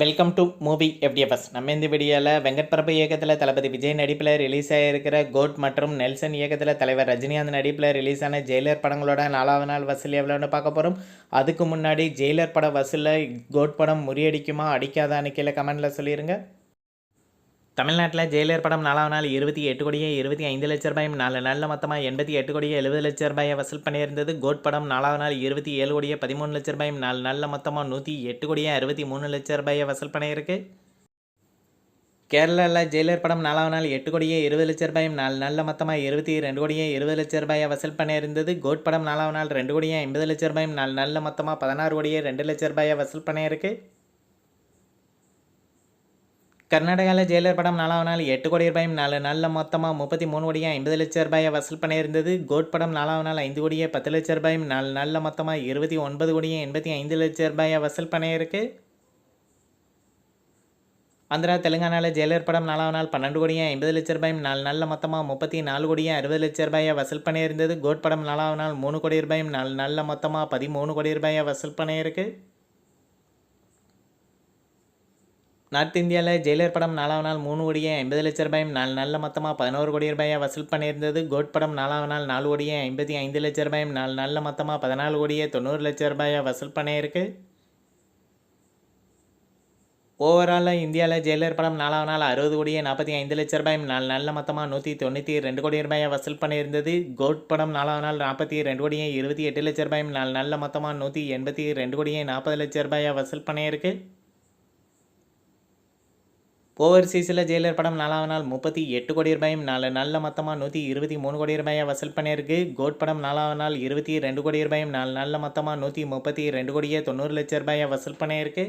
Welcome to movie FDFS. நம்ம இந்த வீடியோவில் வெங்கட் பிரபு இயக்கத்தில் தளபதி விஜய் நடிப்பில் ரிலீஸ் ஆகியிருக்கிற கோட் மற்றும் நெல்சன் இயக்கத்தில் தலைவர் ரஜினிகாந்த் நடிப்பில் ரிலீஸ் ஆன ஜெயிலர் படங்களோட 4வது நாள் வசூல் எவ்வளோன்னு பார்க்க போகிறோம். அதுக்கு முன்னாடி ஜெயிலர் பட வசூலில் கோட் படம் முறியடிக்குமா அடிக்காதான்னு கீழே கமெண்டில் சொல்லிடுங்க. தமிழ்நாட்டில் ஜெயிலர் படம் 4வது நாள் 28 கோடியே 25 லட்ச ரூபாயும் 4 நாளில் மொத்தமாக 88 கோடியே 70 லட்ச ரூபாயை வசூல் பண்ணியிருந்தது. கோட் படம் 4வது நாள் 27 கோடியே 13 லட்ச ரூபாயும் 4 நாளில் மொத்தமாக 108 கோடியே 63 லட்ச ரூபாயை வசூல் பண்ணியிருக்கு. கேரளாவில் ஜெயிலர் படம் 4வது நாள் 8 கோடியே 20 லட்ச ரூபாயும் 4 நாளில் மொத்தமாக 22 கோடியே 20 லட்ச ரூபாயை வசூல் பண்ணியிருந்தது. கோட் படம் 4வது நாள் 2 கோடியே 50 லட்ச ரூபாயும் 4 நாளில் மொத்தமாக 16 கோடியே 2 லட்ச ரூபாயை வசூல் பண்ணியிருக்கு. கர்நாடகாவில் ஜெயிலர் படம் 4வது நாள் 8 கோடி ரூபாயும் 4 நாளில் மொத்தமாக 33 கோடியே 50 லட்ச ரூபாயை வசூல் பண்ணியிருந்தது. கோட் படம் 4வது நாள் 5 கோடியே 10 லட்ச ரூபாயும் 4 நாளில் மொத்தமாக 29 கோடியே 85 லட்ச ரூபாயை வசூல் பண்ணியிருக்கு. ஆந்திரா தெலுங்கானாவில் ஜெயிலர் படம் 4வது நாள் 12 கோடியே 50 லட்ச ரூபாயும் 4 நாளில் மொத்தமாக 34 கோடியே 60 லட்ச ரூபாயை வசூல் பண்ணியிருந்தது. கோட் படம் 4வது நாள் 3 கோடி ரூபாயும் 4 நாளில் மொத்தமாக 13 கோடி ரூபாயை வசூல் பண்ணியிருக்கு. நார்த் இந்தியாவில் ஜெயிலர் படம் 4வது நாள் 3 கோடியே 50 லட்ச ரூபாயும் 4 நாளில் மொத்தமாக 11 கோடி ரூபாயை வசூல் பண்ணியிருந்தது. கோட் படம் 4வது நாள் 4 கோடியே 55 லட்ச ரூபாயும் 4 நாளில் மொத்தமாக 14 கோடியே 90 லட்ச ரூபாயை வசூல் பண்ணியிருக்கு. ஓவராலாக இந்தியாவில் ஜெயிலர் படம் 4வது நாள் 60 கோடியே 45 லட்ச ரூபாயும் 4 நாளில் மொத்தமாக 192 கோடி ரூபாயை வசூல் பண்ணியிருந்தது. கோட் படம் 4வது நாள் 42 கோடியே 28 லட்ச ரூபாயும் 4 நாளில் மொத்தமாக 182 கோடியே 40 லட்ச ரூபாயை வசூல் பண்ணியிருக்கு. ஓவர்சீஸில் ஜெயிலர் படம் 4வது நாள் 38 கோடி ரூபாயும் 4 நாளில் மொத்தமாக 123 கோடி ரூபாயை வசூல் பண்ணியிருக்கு. கோட் படம் 4வது நாள் 22 கோடி ரூபாயும் 4 நாளில் மொத்தமாக 132 கோடியே 90 லட்ச ரூபாயை வசூல் பண்ணியிருக்கு.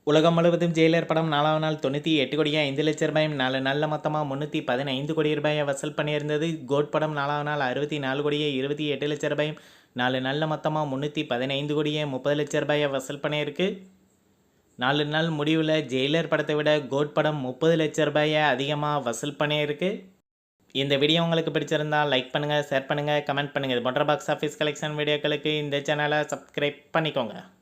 உலகம் முழுவதும் ஜெயிலர் படம் 4வது நாள் 98 கோடியே 5 லட்ச ரூபாயும் 4 நாளில் மொத்தமாக 315 கோடி ரூபாயை வசூல் பண்ணியிருந்தது. கோட் படம் 4வது நாள் 64 கோடியே 28 லட்ச ரூபாயும் 4 நாளில் மொத்தமாக 315 கோடியே 30 லட்ச ரூபாயை வசூல் பண்ணியிருக்கு. 4 நாள் முடிவில் ஜெயிலர் படத்தை விட கோட் படம் 30 லட்ச ரூபாயை அதிகமாக வசூல் பண்ணியிருக்கு. இந்த வீடியோ உங்களுக்கு பிடிச்சிருந்தால் லைக் பண்ணுங்கள், ஷேர் பண்ணுங்கள், கமெண்ட் பண்ணுங்கள். இது போன்ற பாக்ஸ் ஆஃபீஸ் கலெக்ஷன் வீடியோக்களுக்கு இந்த சேனலை சப்ஸ்கிரைப் பண்ணிக்கோங்க.